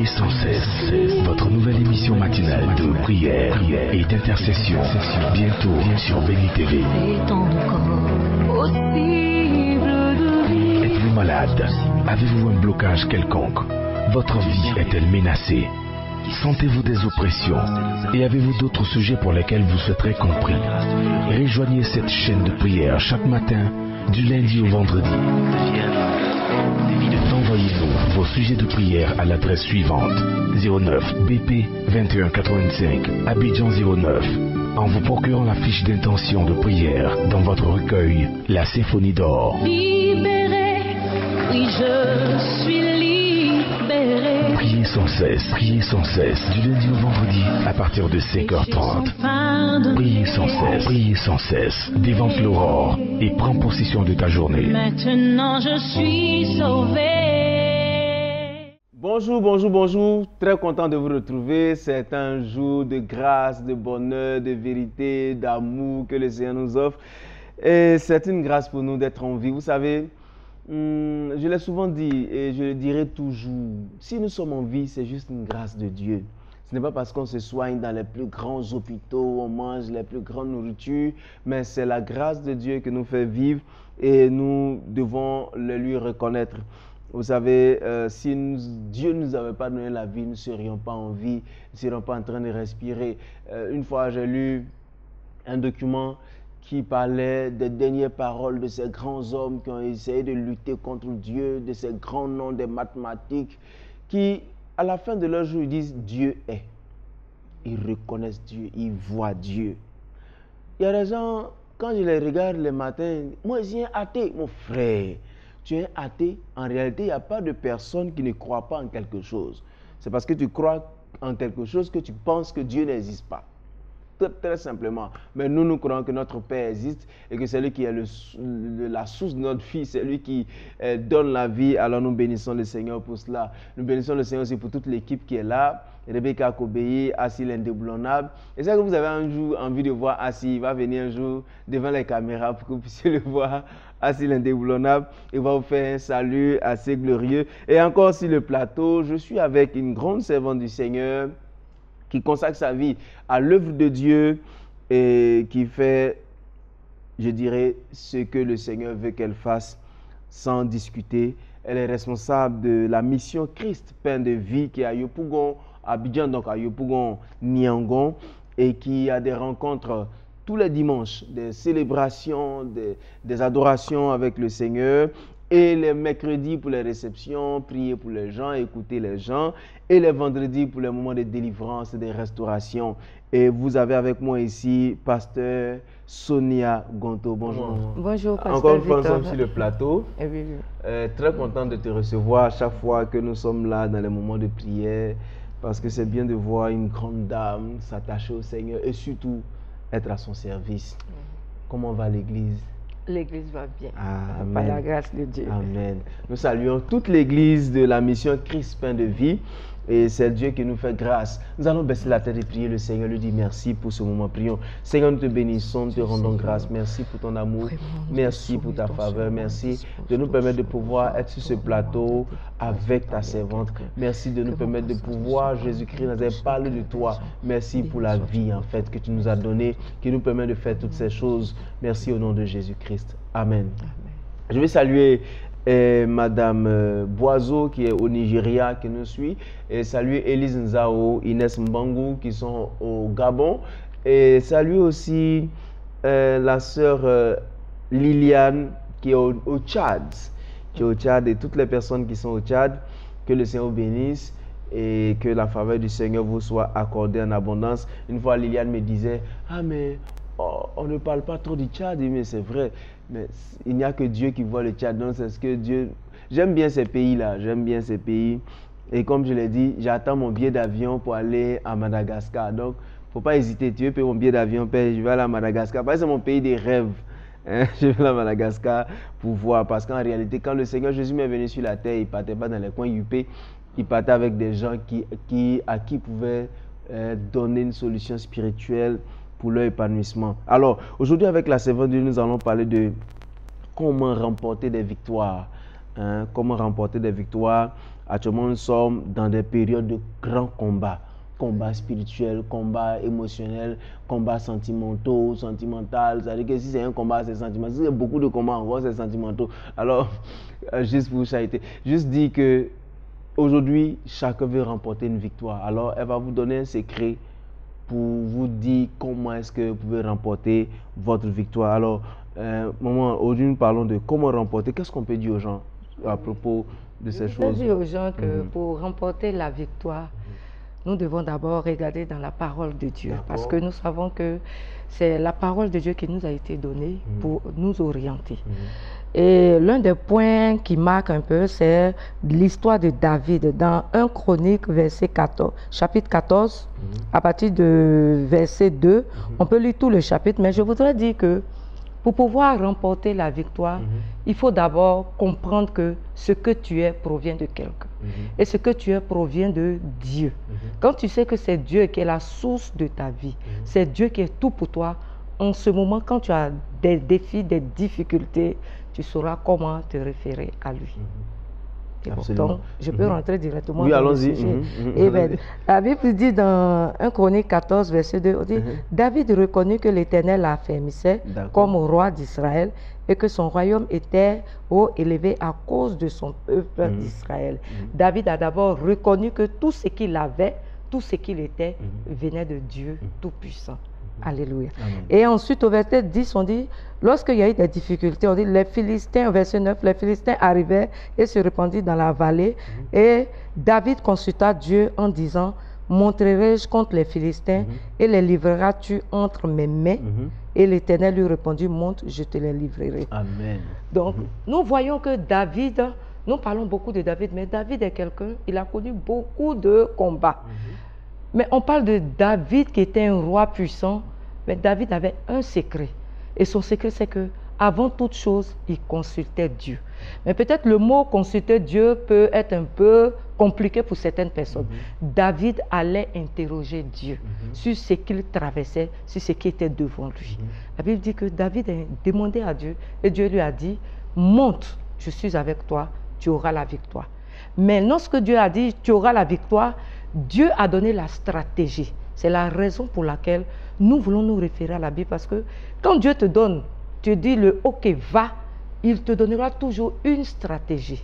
Priez sans cesse, votre nouvelle émission matinale de prière et d'intercession, bientôt sur Béni TV. Êtes-vous malade? Avez-vous un blocage quelconque? Votre vie est-elle menacée? Sentez-vous des oppressions? Et avez-vous d'autres sujets pour lesquels vous souhaiterez compris? Rejoignez cette chaîne de prière chaque matin, du lundi au vendredi. Envoyez-nous vos sujets de prière à l'adresse suivante: 09 BP 2185 Abidjan 09, en vous procurant la fiche d'intention de prière dans votre recueil La Symphonie d'Or. Libéré, oui je suis libéré. Priez sans cesse, du lundi au vendredi à partir de 5h30. Priez sans cesse, dévante l'aurore et prends possession de ta journée. Maintenant je suis sauvé. Bonjour, très content de vous retrouver. C'est un jour de grâce, de bonheur, de vérité, d'amour que le Seigneur nous offre. Et c'est une grâce pour nous d'être en vie. Vous savez, je l'ai souvent dit et je le dirai toujours, si nous sommes en vie, c'est juste une grâce de Dieu. Ce n'est pas parce qu'on se soigne dans les plus grands hôpitaux, on mange les plus grandes nourritures, mais c'est la grâce de Dieu qui nous fait vivre et nous devons le lui reconnaître. Vous savez, si Dieu ne nous avait pas donné la vie, nous ne serions pas en vie, nous ne serions pas en train de respirer. Une fois, j'ai lu un document qui parlait des dernières paroles de ces grands hommes qui ont essayé de lutter contre Dieu, de ces grands noms des mathématiques, qui, à la fin de leur jour, ils disent « Dieu est ». Ils reconnaissent Dieu, ils voient Dieu. Il y a des gens, quand je les regarde le matin, moi je suis un athée, mon frère. Tu es athée, en réalité, il n'y a pas de personne qui ne croit pas en quelque chose. C'est parce que tu crois en quelque chose que tu penses que Dieu n'existe pas. Très simplement. Mais nous croyons que notre Père existe et que c'est lui qui est la source de notre vie, c'est lui qui donne la vie. Alors nous bénissons le Seigneur pour cela. Nous bénissons le Seigneur aussi pour toute l'équipe qui est là. Rebecca Kobeye, Assis l'indéboulonnable. Et c'est que vous avez un jour envie de voir Assis, il va venir un jour devant les caméras pour que vous puissiez le voir. Assis l'indéboulonnable, il va vous faire un salut assez glorieux. Et encore sur le plateau, je suis avec une grande servante du Seigneur qui consacre sa vie à l'œuvre de Dieu et qui fait, je dirais, ce que le Seigneur veut qu'elle fasse sans discuter. Elle est responsable de la mission Christ, pain de vie, qui est à Yopougon, Abidjan, donc à Yopougon, Niangon, et qui a des rencontres tous les dimanches, des célébrations, des adorations avec le Seigneur, et les mercredis pour les réceptions, prier pour les gens, écouter les gens, et les vendredis pour les moments de délivrance et de restauration. Et vous avez avec moi ici Pasteur Sonia Gonto. Bonjour. Bonjour, Pasteur Encore une fois, nous Victor. sommes sur le plateau. Oui. Très content de te recevoir à chaque fois que nous sommes là dans les moments de prière, parce que c'est bien de voir une grande dame s'attacher au Seigneur et surtout être à son service. Comment va l'Église? L'Église va bien, Amen. par la grâce de Dieu. Amen. Nous saluons toute l'Église de la mission Christ pain de vie. Et c'est Dieu qui nous fait grâce. Nous allons baisser la tête et prier le Seigneur, lui dire merci pour ce moment. Prions. Seigneur, nous te bénissons, nous te rendons grâce. Merci pour ton amour. Merci pour ta faveur. Merci de nous permettre de pouvoir être sur ce plateau avec ta servante. Merci de nous permettre de pouvoir, Jésus-Christ, nous avoir parlé de toi. Merci pour la vie, en fait, que tu nous as donnée, qui nous permet de faire toutes ces choses. Merci au nom de Jésus-Christ. Amen. Je vais saluer Madame Boiseau qui est au Nigeria qui nous suit, et saluer Elise Nzao, Inès Mbangou qui sont au Gabon, et saluer aussi la sœur Liliane qui est au Tchad, et toutes les personnes qui sont au Tchad. Que le Seigneur vous bénisse et que la faveur du Seigneur vous soit accordée en abondance. Une fois Liliane me disait « Ah mais on ne parle pas trop du Tchad », mais c'est vrai. Mais il n'y a que Dieu qui voit le Tchad. Donc c'est ce que Dieu... J'aime bien ces pays-là, j'aime bien ces pays. Et comme je l'ai dit, j'attends mon billet d'avion pour aller à Madagascar. Donc, il ne faut pas hésiter. Tu veux payer mon billet d'avion, je vais aller à Madagascar. Parce que c'est mon pays des rêves. Hein? Je vais aller à Madagascar pour voir. Parce qu'en réalité, quand le Seigneur Jésus m'est venu sur la terre, il ne partait pas dans les coins huppés. Il partait avec des gens à qui il pouvait donner une solution spirituelle pour leur épanouissement. Alors, aujourd'hui, avec la servante de Dieu, nous allons parler de comment remporter des victoires. Comment remporter des victoires Actuellement, nous sommes dans des périodes de grands combats. Combats spirituels, combats émotionnels, combats sentimentaux, sentimentaux. C'est-à-dire que si c'est un combat, c'est sentimental. Si c'est beaucoup de combats, encore, c'est sentimentaux. Alors, juste pour charité, juste dire que aujourd'hui, chacun veut remporter une victoire. Alors, elle va vous donner un secret pour vous dire comment est-ce que vous pouvez remporter votre victoire. Alors, maman, aujourd'hui, nous parlons de comment remporter. Qu'est-ce qu'on peut dire aux gens à propos de ces choses? Je peux dire aux gens que pour remporter la victoire, nous devons d'abord regarder dans la parole de Dieu. Parce que nous savons que c'est la parole de Dieu qui nous a été donnée pour nous orienter. Et l'un des points qui marque un peu, c'est l'histoire de David. Dans 1 Chronique, chapitre 14, à partir de verset 2, on peut lire tout le chapitre, mais je voudrais dire que pour pouvoir remporter la victoire, il faut d'abord comprendre que ce que tu es provient de quelqu'un. Et ce que tu es provient de Dieu. Quand tu sais que c'est Dieu qui est la source de ta vie, c'est Dieu qui est tout pour toi, en ce moment, quand tu as des défis, des difficultés, tu sauras comment te référer à lui. Et pourtant, je peux rentrer directement dans le sujet. Et ben, la Bible dit dans 1 Chronique 14, verset 2, on dit, David reconnut que l'Éternel l'affermissait comme roi d'Israël et que son royaume était haut élevé à cause de son peuple d'Israël. David a d'abord reconnu que tout ce qu'il avait, tout ce qu'il était, venait de Dieu Tout-Puissant. Alléluia. Amen. Et ensuite, au verset 10, on dit, lorsqu'il y a eu des difficultés, on dit, les Philistins, au verset 9, les Philistins arrivaient et se répandirent dans la vallée. Et David consulta Dieu en disant, montrerai-je contre les Philistins et les livreras-tu entre mes mains? Et l'Éternel lui répondit, monte, je te les livrerai. Amen. Donc, nous voyons que David, nous parlons beaucoup de David, mais David est quelqu'un, il a connu beaucoup de combats. Mais on parle de David qui était un roi puissant, mais David avait un secret. Et son secret, c'est que avant toute chose, il consultait Dieu. Mais peut-être le mot consulter Dieu peut être un peu compliqué pour certaines personnes. David allait interroger Dieu sur ce qu'il traversait, sur ce qui était devant lui. La Bible dit que David a demandé à Dieu et Dieu lui a dit, monte, je suis avec toi, tu auras la victoire. Mais lorsque Dieu a dit, tu auras la victoire, Dieu a donné la stratégie. C'est la raison pour laquelle nous voulons nous référer à la Bible. Parce que quand Dieu te donne, tu dis le OK, va, il te donnera toujours une stratégie.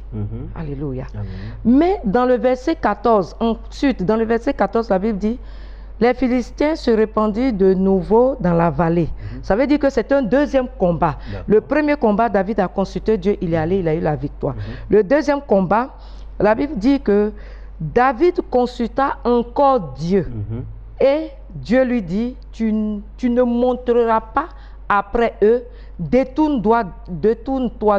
Alléluia. Amen. Mais dans le verset 14, ensuite, dans le verset 14, la Bible dit, les Philistins se répandirent de nouveau dans la vallée. Ça veut dire que c'est un deuxième combat. Le premier combat, David a consulté Dieu, il est allé, il a eu la victoire. Le deuxième combat, la Bible dit que David consulta encore Dieu et Dieu lui dit, tu ne monteras pas après eux, détourne-toi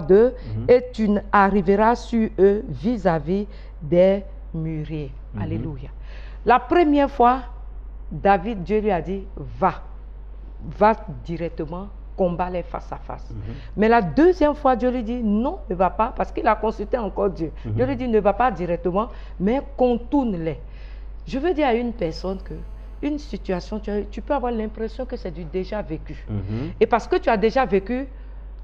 d'eux et tu arriveras sur eux vis-à-vis des mûriers. Alléluia. La première fois, David, Dieu lui a dit, va directement combat-les face à face. Mais la deuxième fois, Dieu lui dit, non, ne va pas, parce qu'il a consulté encore Dieu. Dieu lui dit, ne va pas directement, mais contourne-les. Je veux dire à une personne que une situation, tu peux avoir l'impression que c'est du déjà vécu. Et parce que tu as déjà vécu,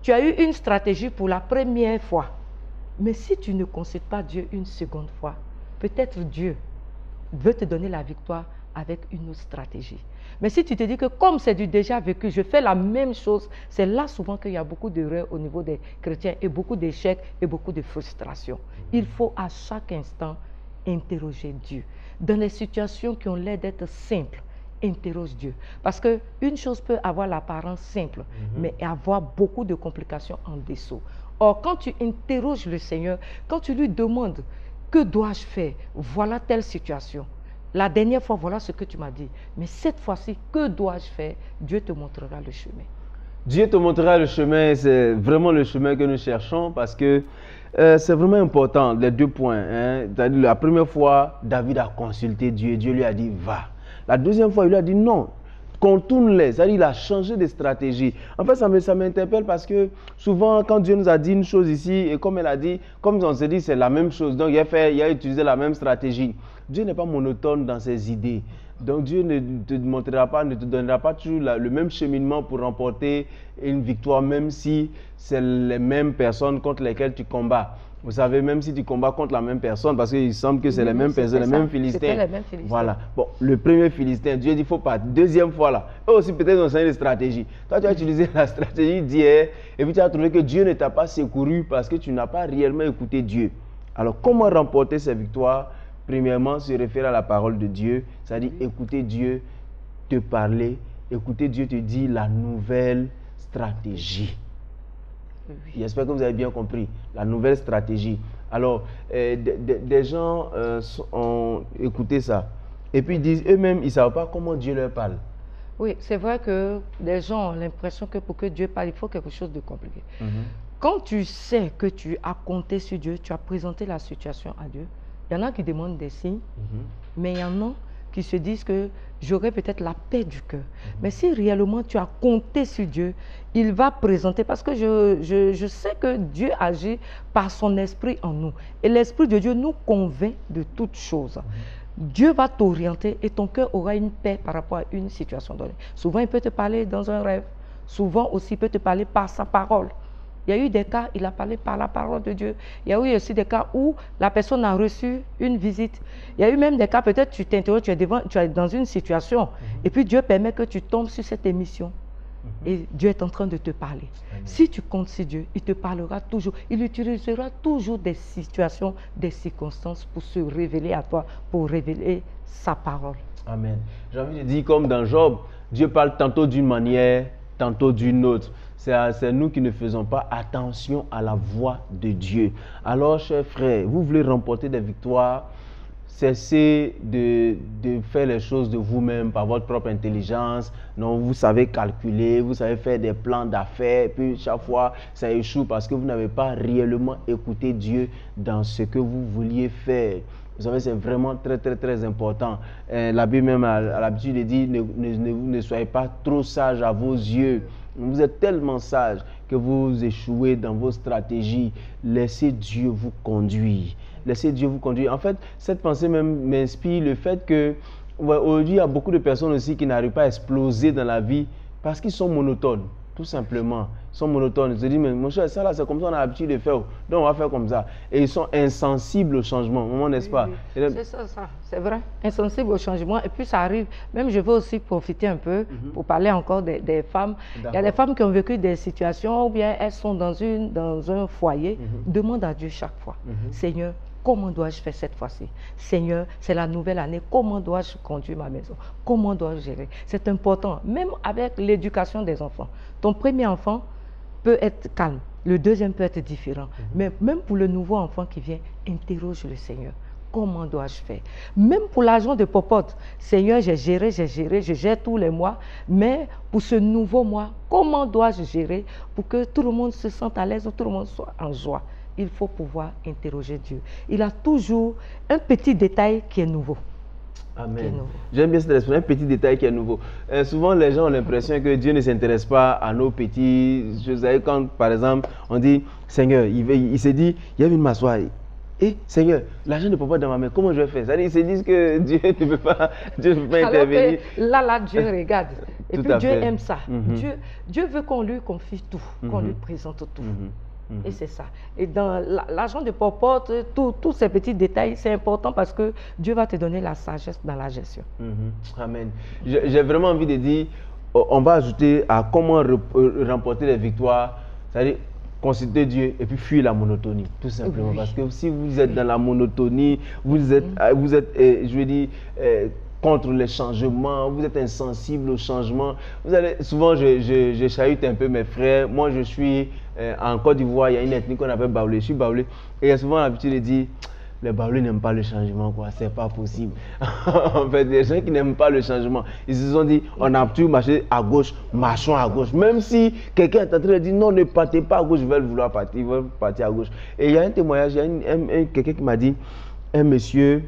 tu as eu une stratégie pour la première fois. Mais si tu ne consultes pas Dieu une seconde fois, peut-être Dieu veut te donner la victoire avec une autre stratégie. Mais si tu te dis que comme c'est du déjà vécu, je fais la même chose, c'est là souvent qu'il y a beaucoup d'erreurs au niveau des chrétiens et beaucoup d'échecs et beaucoup de frustrations. Il faut à chaque instant interroger Dieu. Dans les situations qui ont l'air d'être simples, interroge Dieu. Parce qu'une chose peut avoir l'apparence simple, mais avoir beaucoup de complications en dessous. Or, quand tu interroges le Seigneur, quand tu lui demandes, que dois-je faire? Voilà telle situation. La dernière fois, voilà ce que tu m'as dit. Mais cette fois-ci, que dois-je faire? Dieu te montrera le chemin. Dieu te montrera le chemin, c'est vraiment le chemin que nous cherchons parce que c'est vraiment important, les deux points. C'est-à-dire, la première fois, David a consulté Dieu, Dieu lui a dit va. La deuxième fois, il lui a dit non, contourne-les, c'est-à-dire il a changé de stratégie. En fait, ça m'interpelle parce que souvent, quand Dieu nous a dit une chose ici, et comme elle a dit, comme on s'est dit, c'est la même chose, donc il a utilisé la même stratégie. Dieu n'est pas monotone dans ses idées. Donc Dieu ne te montrera pas, ne te donnera pas toujours le même cheminement pour remporter une victoire, même si c'est les mêmes personnes contre lesquelles tu combats. Vous savez, même si tu combats contre la même personne, parce qu'il semble que c'est les mêmes personnes, les mêmes Philistins. Les mêmes Philistins. Voilà. Bon, le premier Philistin, Dieu dit, il ne faut pas. Deuxième fois là, eux aussi peut-être ont une stratégie. Toi, tu as utilisé la stratégie d'hier, et puis tu as trouvé que Dieu ne t'a pas secouru parce que tu n'as pas réellement écouté Dieu. Alors, comment remporter ces victoires? Premièrement, se référer à la parole de Dieu, c'est-à-dire écouter Dieu te parler, écouter Dieu te dire la nouvelle stratégie. J'espère que vous avez bien compris, la nouvelle stratégie. Alors, des gens ont écouté ça, et puis ils disent eux-mêmes, ils ne savent pas comment Dieu leur parle. Oui, c'est vrai que les gens ont l'impression que pour que Dieu parle, il faut quelque chose de compliqué. Quand tu sais que tu as compté sur Dieu, tu as présenté la situation à Dieu, il y en a qui demandent des signes, mais il y en a qui se disent que j'aurai peut-être la paix du cœur. Mais si réellement tu as compté sur Dieu, il va présenter, parce que je sais que Dieu agit par son esprit en nous. Et l'esprit de Dieu nous convainc de toutes choses. Dieu va t'orienter et ton cœur aura une paix par rapport à une situation donnée. Souvent, il peut te parler dans un rêve. Souvent aussi, il peut te parler par sa parole. Il y a eu des cas, il a parlé par la parole de Dieu. Il y a eu aussi des cas où la personne a reçu une visite. Il y a eu même des cas, peut-être tu t'interroges, tu es dans une situation, et puis Dieu permet que tu tombes sur cette émission. Et Dieu est en train de te parler. Si tu comptes sur Dieu, il te parlera toujours. Il utilisera toujours des situations, des circonstances pour se révéler à toi, pour révéler sa parole. Amen. J'ai envie de dire comme dans Job, Dieu parle tantôt d'une manière, tantôt d'une autre. C'est nous qui ne faisons pas attention à la voix de Dieu. Alors, chers frères, vous voulez remporter des victoires, cessez de faire les choses de vous-même par votre propre intelligence. Non, vous savez calculer, vous savez faire des plans d'affaires, puis chaque fois, ça échoue parce que vous n'avez pas réellement écouté Dieu dans ce que vous vouliez faire. Vous savez, c'est vraiment très, très, très important. La Bible même a l'habitude de dire, ne soyez pas trop sage à vos yeux. Vous êtes tellement sage que vous échouez dans vos stratégies. Laissez Dieu vous conduire. Laissez Dieu vous conduire. En fait, cette pensée même m'inspire le fait que aujourd'hui, il y a beaucoup de personnes aussi qui n'arrivent pas à exploser dans la vie parce qu'ils sont monotones, tout simplement. Ils sont monotones. Ils se disent, mais mon cher, ça là, c'est comme ça, on a l'habitude de faire. Donc, on va faire comme ça. Et ils sont insensibles au changement, n'est-ce pas? C'est ça, c'est vrai. Insensibles au changement. Et puis, ça arrive. Même, je veux aussi profiter un peu pour parler encore des femmes. Il y a des femmes qui ont vécu des situations ou bien elles sont dans un foyer. Demande à Dieu chaque fois, Seigneur, comment dois-je faire cette fois-ci? Seigneur, c'est la nouvelle année. Comment dois-je conduire ma maison? Comment dois-je gérer? C'est important, même avec l'éducation des enfants. Ton premier enfant peut être calme. Le deuxième peut être différent. Mais même pour le nouveau enfant qui vient, interroge le Seigneur. Comment dois-je faire? Même pour l'argent de popote, Seigneur, j'ai géré, je gère tous les mois. Mais pour ce nouveau mois, comment dois-je gérer pour que tout le monde se sente à l'aise ou tout le monde soit en joie? Il faut pouvoir interroger Dieu. Il a toujours un petit détail qui est nouveau. Amen. J'aime bien cette expression, un petit détail qui est nouveau. Souvent, les gens ont l'impression que Dieu ne s'intéresse pas à nos petits choses. Quand, par exemple, on dit, Seigneur, il se dit, il y a une m'asseoir. Et Seigneur, l'argent ne peut pas dans ma main, comment je vais faire? C'est-à-dire, ils se disent que Dieu ne peut pas, intervenir. Là, Dieu regarde. Et puis Dieu aime ça. Dieu veut qu'on lui confie tout, qu'on lui présente tout. Et c'est ça. Et dans l'argent de popote, tous ces petits détails, c'est important parce que Dieu va te donner la sagesse dans la gestion. Amen. J'ai vraiment envie de dire, on va ajouter à comment remporter les victoires, c'est-à-dire considérer Dieu et puis fuir la monotonie, tout simplement. Parce que si vous êtes dans la monotonie, vous êtes je veux dire, contre les changements, vous êtes insensible aux changements. Vous allez, souvent, je chahute un peu mes frères. Moi, je suis en Côte d'Ivoire, il y a une ethnie qu'on appelle Baoulé. Je suis Baoulé. Et il y a souvent l'habitude de dire, les Baoulés n'aiment pas le changement, quoi. C'est pas possible. En fait, les gens qui n'aiment pas le changement, ils se sont dit, on a pu marcher à gauche, marchons à gauche. Même si quelqu'un est en train de dire, non, ne partez pas à gauche, ils veulent vouloir partir, ils veulent partir à gauche. Et il y a un témoignage, il y a quelqu'un qui m'a dit, un monsieur,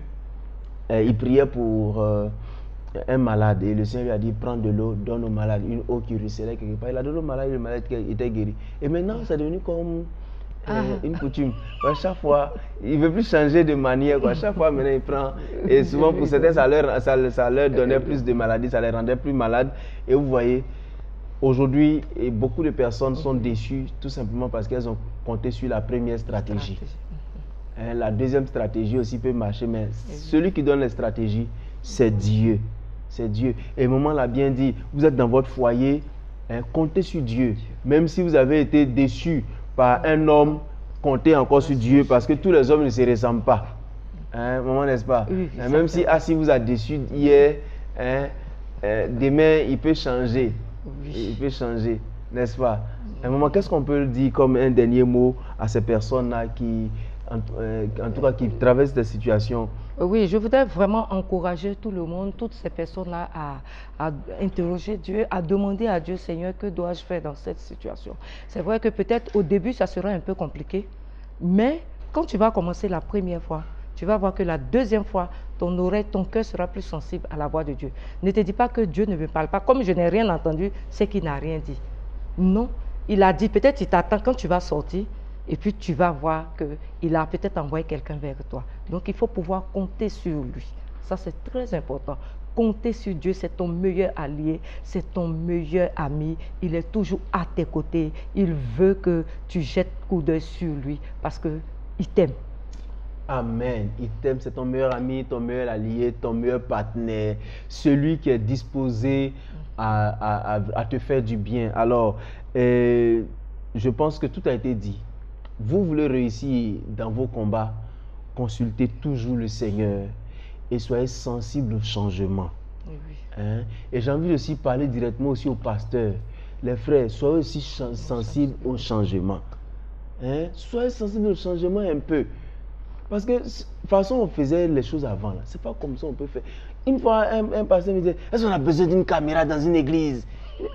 il priait pour un malade et le Seigneur lui a dit prends de l'eau, donne au malade, une eau qui ruisselait quelque part. Il a donné au malade et le malade était guéri. Et maintenant, c'est devenu comme une coutume. À chaque fois, il ne veut plus changer de manière. À chaque fois, maintenant, il prend. Et souvent, pour certains, ça leur donnait plus de maladies, ça les rendait plus malades. Et vous voyez, aujourd'hui, beaucoup de personnes sont déçues tout simplement parce qu'elles ont compté sur la première stratégie. Hein, la deuxième stratégie aussi peut marcher, mais celui qui donne les stratégies, c'est Dieu. C'est Dieu. Et maman l'a bien dit, vous êtes dans votre foyer, hein, comptez sur Dieu. Même si vous avez été déçu par un homme, comptez encore sur Dieu parce que tous les hommes ne se ressemblent pas. Hein, maman, n'est-ce pas? Oui, hein, même si Assi vous a déçu hier, hein, demain il peut changer. Oui. Il peut changer, n'est-ce pas? Maman, qu'est-ce qu'on peut dire comme un dernier mot à ces personnes-là qui, en tout cas, qui traversent des situations? Oui, je voudrais vraiment encourager tout le monde, toutes ces personnes-là à interroger Dieu, à demander à Dieu, Seigneur, que dois-je faire dans cette situation? C'est vrai que peut-être au début, ça sera un peu compliqué, mais quand tu vas commencer la première fois, tu vas voir que la deuxième fois, ton oreille, ton cœur sera plus sensible à la voix de Dieu. Ne te dis pas que Dieu ne me parle pas. Comme je n'ai rien entendu, c'est qu'il n'a rien dit. Non, il a dit, peut-être il t'attend quand tu vas sortir, et puis tu vas voir qu'il a peut-être envoyé quelqu'un vers toi. Donc il faut pouvoir compter sur lui. Ça, c'est très important. Compter sur Dieu, c'est ton meilleur allié, c'est ton meilleur ami. Il est toujours à tes côtés. Il veut que tu jettes coup d'œil sur lui parce qu'il t'aime. Amen. Il t'aime, c'est ton meilleur ami, ton meilleur allié, ton meilleur partenaire, celui qui est disposé à te faire du bien. Alors, je pense que tout a été dit. Vous voulez réussir dans vos combats, consultez toujours le Seigneur et soyez sensible au changement. Oui. Hein? Et j'ai envie aussi de parler directement aussi aux pasteurs. Les frères, soyez aussi sensibles au changement. Hein? Soyez sensibles au changement un peu. Parce que de toute façon, on faisait les choses avant. Ce n'est pas comme ça on peut faire. Une fois, un pasteur me disait, est-ce qu'on a besoin d'une caméra dans une église?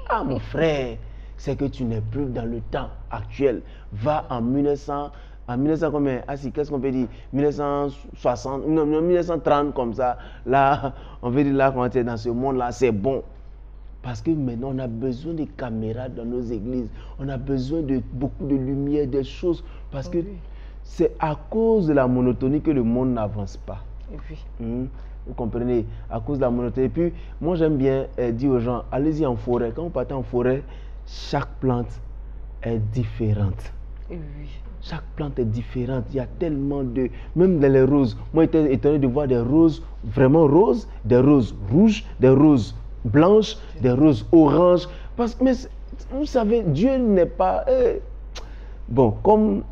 Ah mon frère, c'est que tu n'es plus dans le temps actuel. Va en 1900 combien? Ah si, qu'est-ce qu'on peut dire? 1960, non, 1930 comme ça. Là, on veut dire là, quand tu es dans ce monde-là, c'est bon. Parce que maintenant, on a besoin de caméras dans nos églises. On a besoin de beaucoup de lumière, des choses. Parce que c'est à cause de la monotonie que le monde n'avance pas. Vous comprenez? À cause de la monotonie. Et puis, moi, j'aime bien dire aux gens, allez-y en forêt. Quand vous partez en forêt, chaque plante est différente. Chaque plante est différente. Il y a tellement de... Même dans les roses. Moi, j'étais étonné de voir des roses vraiment roses, des roses rouges, des roses blanches, des roses oranges. Parce que, mais, vous savez, Dieu n'est pas... Bon, comme...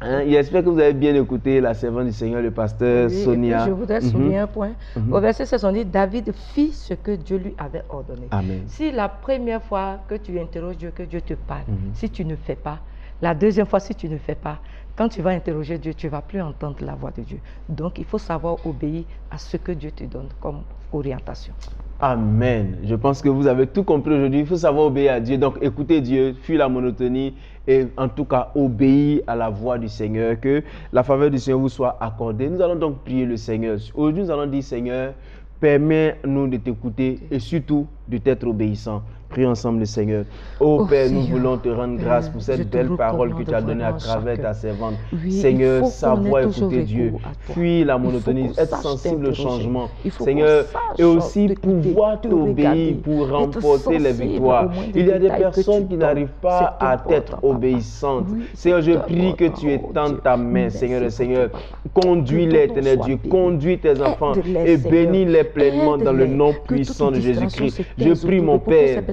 Hein, j'espère que vous avez bien écouté la servante du Seigneur, le pasteur Sonia. Je voudrais souligner un point. Au verset 16, on dit, David fit ce que Dieu lui avait ordonné. Amen. Si la première fois que tu interroges Dieu, que Dieu te parle, si tu ne fais pas, la deuxième fois, si tu ne fais pas, quand tu vas interroger Dieu, tu ne vas plus entendre la voix de Dieu. Donc, il faut savoir obéir à ce que Dieu te donne comme orientation. Amen. Je pense que vous avez tout compris aujourd'hui. Il faut savoir obéir à Dieu. Donc, écoutez Dieu, fuis la monotonie et en tout cas, obéir à la voix du Seigneur. Que la faveur du Seigneur vous soit accordée. Nous allons donc prier le Seigneur. Aujourd'hui, nous allons dire, Seigneur, permets-nous de t'écouter et surtout de t'être obéissant. Prions ensemble le Seigneur. Oh Père, Seigneur, nous voulons te rendre grâce pour cette belle parole que tu as donnée à travers ta servante. Seigneur, savoir écouter Dieu, fuir la monotonie, être sensible au changement. Seigneur, et aussi pouvoir t'obéir pour remporter les victoires. Il y a des personnes qui n'arrivent pas à être obéissantes. Seigneur, je prie que tu étendes ta main, Seigneur le Seigneur. Conduis-les, éternel Dieu, conduis tes enfants et bénis-les pleinement dans le nom puissant de Jésus-Christ. Je prie, mon Père,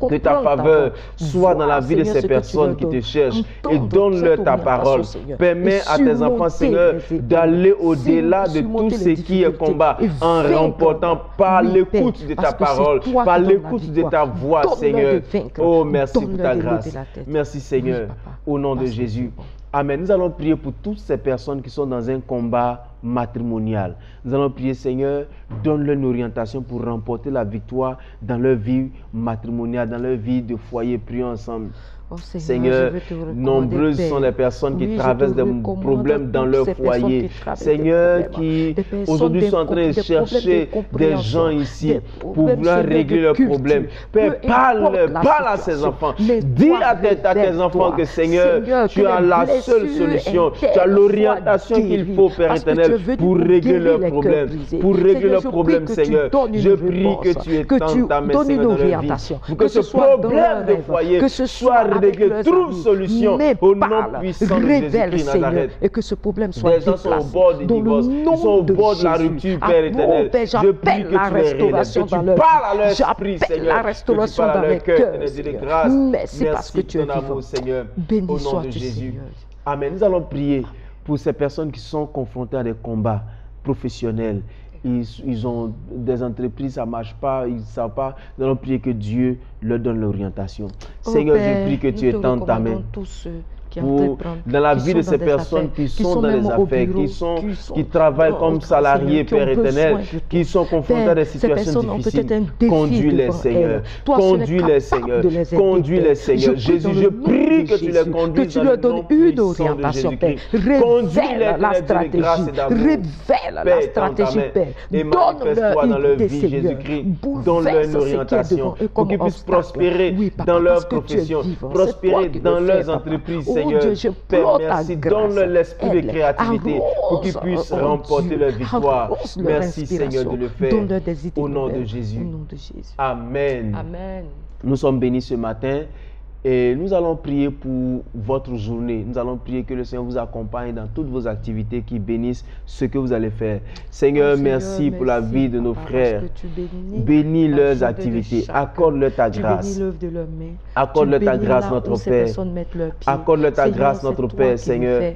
que ta faveur soit dans la vie de ces personnes qui te cherchent et donne-leur ta parole. Permets à tes enfants, Seigneur, d'aller au-delà de tout ce qui est combat en remportant par l'écoute de ta parole, par l'écoute de ta voix, Seigneur. Oh, merci pour ta grâce. Merci, Seigneur, au nom de Jésus. Amen. Nous allons prier pour toutes ces personnes qui sont dans un combat matrimonial. Nous allons prier, Seigneur, donne-leur une orientation pour remporter la victoire dans leur vie matrimoniale, dans leur vie de foyer. Prions ensemble. Oh Seigneur, nombreuses sont les personnes qui traversent des problèmes dans leur foyer. Seigneur, qui aujourd'hui sont en train de chercher des gens ici pour pouvoir régler leurs problèmes. Père, parle à ces enfants. Dis à tes enfants que Seigneur, tu as la seule solution. Tu as l'orientation qu'il faut, Père éternel, éternel, pour régler leurs problèmes. Pour régler leurs problèmes, Seigneur. Je prie que tu étends ta main, Seigneur, dans leur vie. Pour que ce problème de foyer soit réglé, trouve solution au nom puissant de Jésus-Christ Nazareth. Et que ce problème soit des gens sont au bord du divorce, ils sont au bord de la rupture, Père éternel. Je prie que tu les relèves, que tu parles à leur esprit, Seigneur, la restauration que tu parles à leur cœur, grâce. Merci parce que tu es vivant, Seigneur, béni au nom de Jésus. Amen. Nous allons prier pour ces personnes qui sont confrontées à des combats professionnels. Ils ont des entreprises, ça ne marche pas, ils ne savent pas. Nous allons prier que Dieu leur donne l'orientation. Seigneur, je prie que tu étendes ta main. Dans la vie de ces personnes qui sont dans les affaires, qui travaillent comme salariés, Père éternel, qui sont confrontés à des situations difficiles, conduis-les, Seigneur. Conduis-les, Seigneur. Conduis-les, Seigneur. Jésus, je prie que tu les conduises dans le nom puissant de Jésus-Christ. Conduis-les, la stratégie, révèle la stratégie, Père. Et manifeste-toi dans leur vie, Jésus-Christ. Donne-leur une orientation pour qu'ils puissent prospérer dans leur profession, prospérer dans leurs entreprises, Seigneur. Père, merci. Donne-leur l'esprit de créativité pour qu'ils puissent remporter leur victoire. Merci, Seigneur, de le faire. Au nom de Jésus. Amen. Amen. Nous sommes bénis ce matin. Et nous allons prier pour votre journée. Nous allons prier que le Seigneur vous accompagne dans toutes vos activités, qui bénissent ce que vous allez faire. Seigneur, merci pour la vie de nos frères. Bénis leurs activités. Accorde-leur ta grâce. Accorde-leur ta grâce, notre Père. Accorde-leur ta grâce, notre Père, Seigneur.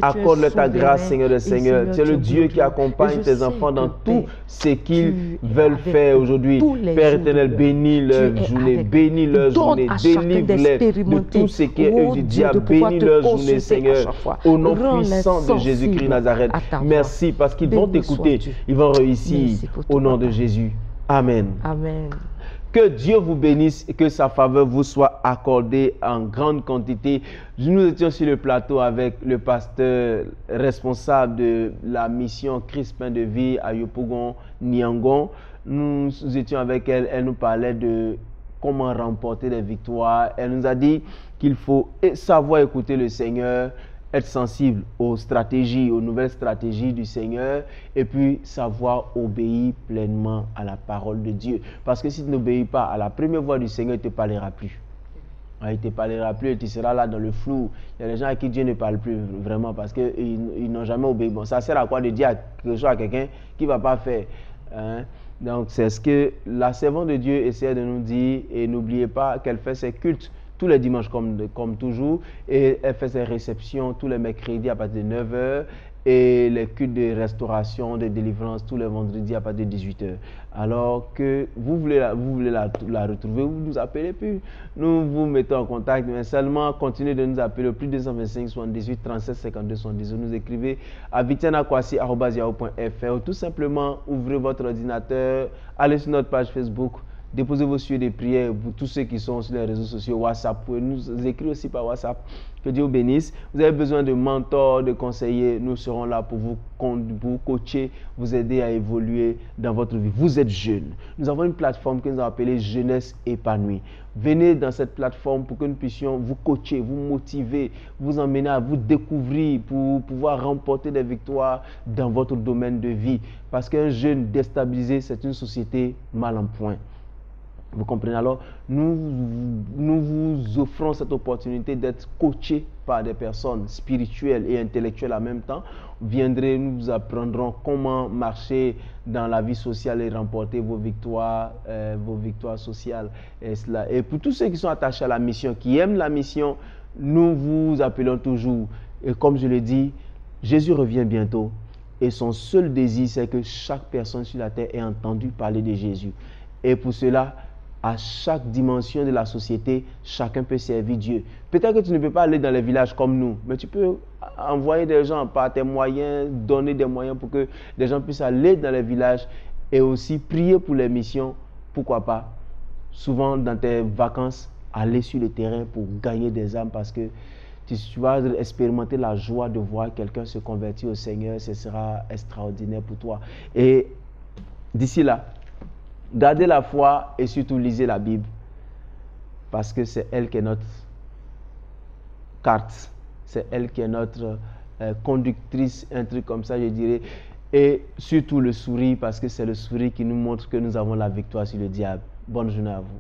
Accorde-leur ta grâce, Seigneur le Seigneur. Tu es le Dieu qui accompagne tes enfants dans tout ce qu'ils veulent faire aujourd'hui. Père éternel, bénis leur journée. Bénis leur journée. Délivre-les de tout ce qui est œuvre du diable. Bénis leur journée, Seigneur, au nom puissant de Jésus-Christ Nazareth. Merci parce qu'ils vont t'écouter, ils vont réussir au nom de Jésus. Amen. Amen. Que Dieu vous bénisse et que sa faveur vous soit accordée en grande quantité. Nous étions sur le plateau avec le pasteur responsable de la mission Christ Pain de Vie à Yopougon, Niangon. Nous étions avec elle, elle nous parlait de comment remporter des victoires. Elle nous a dit qu'il faut savoir écouter le Seigneur, être sensible aux stratégies, aux nouvelles stratégies du Seigneur, et puis savoir obéir pleinement à la parole de Dieu. Parce que si tu n'obéis pas à la première voix du Seigneur, il ne te parlera plus. Il ne te parlera plus et tu seras là dans le flou. Il y a des gens à qui Dieu ne parle plus vraiment parce qu'ils n'ont jamais obéi. Bon, ça sert à quoi de dire quelque chose à quelqu'un qui ne va pas faire, hein? Donc, c'est ce que la servante de Dieu essaie de nous dire. Et n'oubliez pas qu'elle fait ses cultes tous les dimanches comme toujours. Et elle fait ses réceptions tous les mercredis à partir de 9h. Et les cultes de restauration, de délivrance tous les vendredis à partir de 18h. Alors que vous voulez la retrouver, vous nous appelez, puis nous vous mettons en contact. Mais seulement continuez de nous appeler au plus 225 78 37 52 78. Vous nous écrivez à vitianakwasi@yahoo.fr ou tout simplement ouvrez votre ordinateur, allez sur notre page Facebook. Déposez vos sujets de prière pour tous ceux qui sont sur les réseaux sociaux, WhatsApp. Vous pouvez nous écrire aussi par WhatsApp. Que Dieu vous bénisse. Vous avez besoin de mentors, de conseillers. Nous serons là pour vous coacher, vous aider à évoluer dans votre vie. Vous êtes jeune. Nous avons une plateforme que nous avons appelée Jeunesse épanouie. Venez dans cette plateforme pour que nous puissions vous coacher, vous motiver, vous emmener à vous découvrir pour pouvoir remporter des victoires dans votre domaine de vie. Parce qu'un jeune déstabilisé, c'est une société mal en point. Vous comprenez? Alors, nous vous offrons cette opportunité d'être coachés par des personnes spirituelles et intellectuelles en même temps. Viendrez, nous vous apprendrons comment marcher dans la vie sociale et remporter vos victoires sociales. Et pour tous ceux qui sont attachés à la mission, qui aiment la mission, nous vous appelons toujours. Et comme je l'ai dit, Jésus revient bientôt. Et son seul désir, c'est que chaque personne sur la terre ait entendu parler de Jésus. Et pour cela, à chaque dimension de la société, chacun peut servir Dieu. Peut-être que tu ne peux pas aller dans les villages comme nous, mais tu peux envoyer des gens par tes moyens, donner des moyens pour que des gens puissent aller dans les villages et aussi prier pour les missions. Pourquoi pas? Souvent, dans tes vacances, aller sur le terrain pour gagner des âmes parce que tu vas expérimenter la joie de voir quelqu'un se convertir au Seigneur. Ce sera extraordinaire pour toi. Et d'ici là, gardez la foi et surtout lisez la Bible parce que c'est elle qui est notre carte, c'est elle qui est notre conductrice, un truc comme ça, je dirais. Et surtout le sourire, parce que c'est le sourire qui nous montre que nous avons la victoire sur le diable. Bonne journée à vous.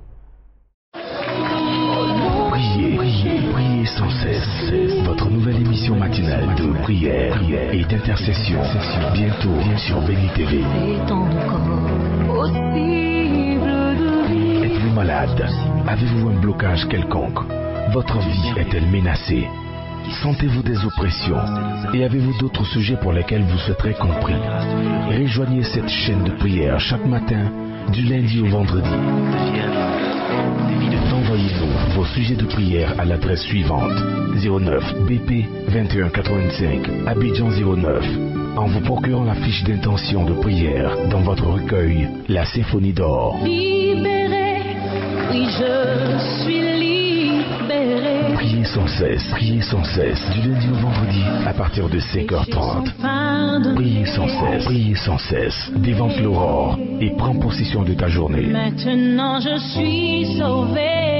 Priez, priez, priez sans cesse. Votre nouvelle émission matinale de prière et d'intercession. Bientôt sur Béni TV. Êtes-vous malade? Avez-vous un blocage quelconque? Votre vie est-elle menacée? Sentez-vous des oppressions? Et avez-vous d'autres sujets pour lesquels vous souhaiterez compris? Rejoignez cette chaîne de prière chaque matin, du lundi au vendredi. Envoyez-nous vos sujets de prière à l'adresse suivante: 09 BP 2185 Abidjan 09, en vous procurant la fiche d'intention de prière dans votre recueil La Symphonie d'Or. Libéré, oui je suis libéré. Priez sans cesse, du lundi au vendredi à partir de 5h30. Priez sans cesse, dévante l'aurore et prends possession de ta journée. Maintenant je suis sauvé.